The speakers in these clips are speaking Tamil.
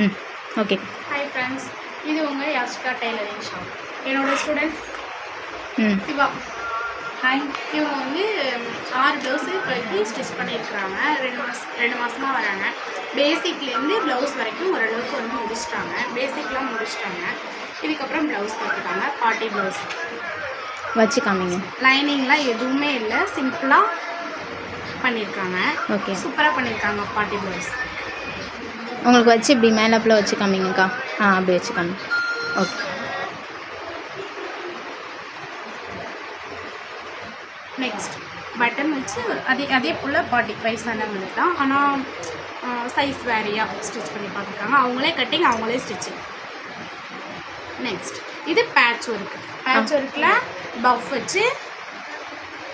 ம் ஓகே. ஹாய் ஃப்ரெண்ட்ஸ், இது உங்கள் யாஷிகா டெய்லரிங் ஷாப். என்னோடய ஸ்டூடெண்ட் சிவா. ஹாய். இவங்க வந்து 6 ப்ளவுஸு இப்போதைக்கு ஸ்டிச் பண்ணியிருக்கிறாங்க. 2 மாதமாக வராங்க. பேசிக்லேருந்து ப்ளவுஸ் வரைக்கும் ஓரளவுக்கு வந்து முடிச்சிட்டாங்க. பேசிக்லாம் முடிச்சிட்டாங்க. இதுக்கப்புறம் ப்ளவுஸ் பார்த்துருக்காங்க. பார்ட்டி ப்ளவுஸ் வச்சு காமிங்க. லைனிங்லாம் எதுவுமே இல்லை, சிம்பிளாக பண்ணியிருக்காங்க. ஓகே, சூப்பராக பண்ணியிருக்காங்க பார்ட்டி ப்ளவுஸ். உங்களுக்கு வச்சு இப்படி மேலப்பில் வச்சு காமிங்கக்கா. அப்படி வச்சு காமிங்க. ஓகே. நெக்ஸ்ட் பட்டன் வச்சு அதே போல் பார்ட்டி வயசானவங்களுக்கு தான், ஆனால் சைஸ் வேரியாக ஸ்டிச் பண்ணி பார்த்துருக்காங்க. அவங்களே கட்டிங், அவங்களே ஸ்டிச்சிங். நெக்ஸ்ட் இது பேட்ச் ஒர்க்கில் பஃப் வச்சு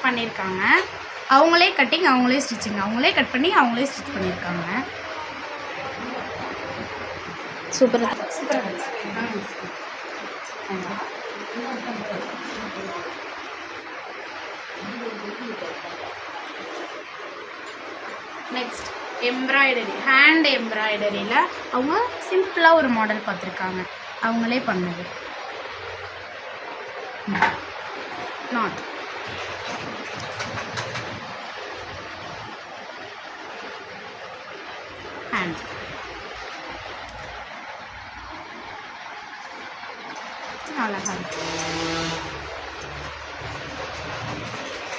பண்ணியிருக்காங்க. அவங்களே கட்டிங், அவங்களே ஸ்டிச்சிங். அவங்களே கட் பண்ணி அவங்களே ஸ்டிச் பண்ணியிருக்காங்க. சூப்பராக நெக்ஸ்ட் எம்ப்ராய்டரி, ஹேண்ட் எம்ப்ராய்டரியில் அவங்க சிம்பிளாக ஒரு மாடல் பார்த்துருக்காங்க. அவங்களே பண்ணது நாட். ஹேண்ட் அழகாக இருக்கு.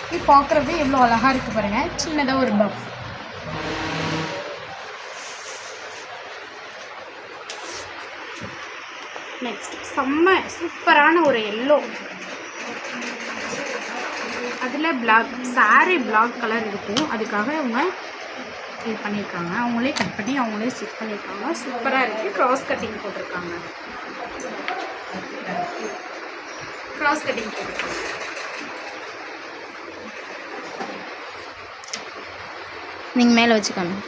இது பார்க்குறது எவ்வளோ அழகாக இருக்குது பாருங்கள். சின்னதாக ஒரு பஃப். நெக்ஸ்ட் செம்ம சூப்பரான ஒரு எல்லோ, அதில் பிளாக் சாரீ பிளாக் கலர் இருக்கும். அதுக்காக அவங்க இது பண்ணியிருக்காங்க. அவங்களே கட் பண்ணி அவங்களே ஸ்டிச் பண்ணியிருக்காங்க. சூப்பராக இருக்குது. க்ராஸ் கட்டிங் போட்டிருக்காங்க. நீங்கள் மேலே வச்சு காமிங்க.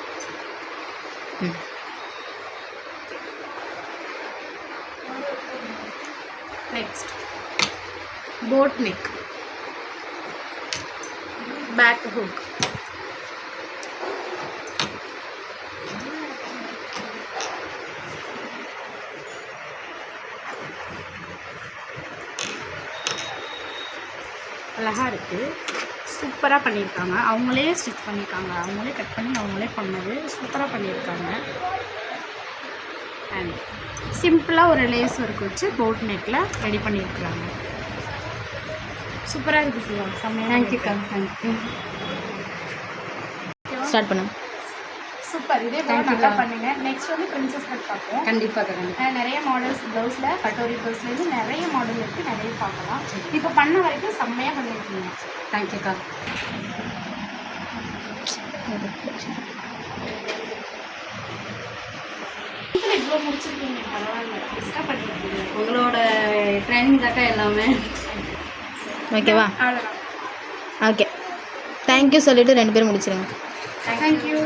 Next boat neck, back hook. அழகாக இருக்குது. சூப்பராக பண்ணியிருக்காங்க. அவங்களே ஸ்டிச் பண்ணியிருக்காங்க. அவங்களே கட் பண்ணி அவங்களே பண்ணது. சூப்பராக பண்ணியிருக்காங்க. அண்ட் சிம்பிளாக ஒரு லேஸ் ஒர்க் வச்சு போட் நெக்கில் ரெடி பண்ணியிருக்கிறாங்க. சூப்பராக இருக்குது சிவா. செம்மையாக. தேங்க்யூக்கா. தேங்க்யூ. ஸ்டார்ட் பண்ணுங்க. சூப்பர். இதே போல் நல்லா பண்ணுங்க. நெக்ஸ்ட் வந்து பிரின்சஸ் கட் பார்ப்போம். கண்டிப்பாக. நிறைய மாடல்ஸ் ப்ளவுஸில், கட்டோரி ப்ளவுஸ்லேருந்து நிறைய மாடல் இருக்குது. நிறைய பார்க்கலாம். இப்போ பண்ண வரைக்கும் செம்மையாக பண்ணியிருக்கீங்க. தேங்க்யூக்கா. இவ்வளோ முடிச்சிருக்கீங்க, பரவாயில்ல. பெஸ்ட்டாக பண்ணியிருக்கீங்க. உங்களோட ட்ரைனிங் தாக்கா எல்லாமே. ஓகேவா? அவ்வளோதான். ஓகே. தேங்க்யூ சொல்லிவிட்டு 2 பேரும் முடிச்சிருங்க. தேங்க்யூ.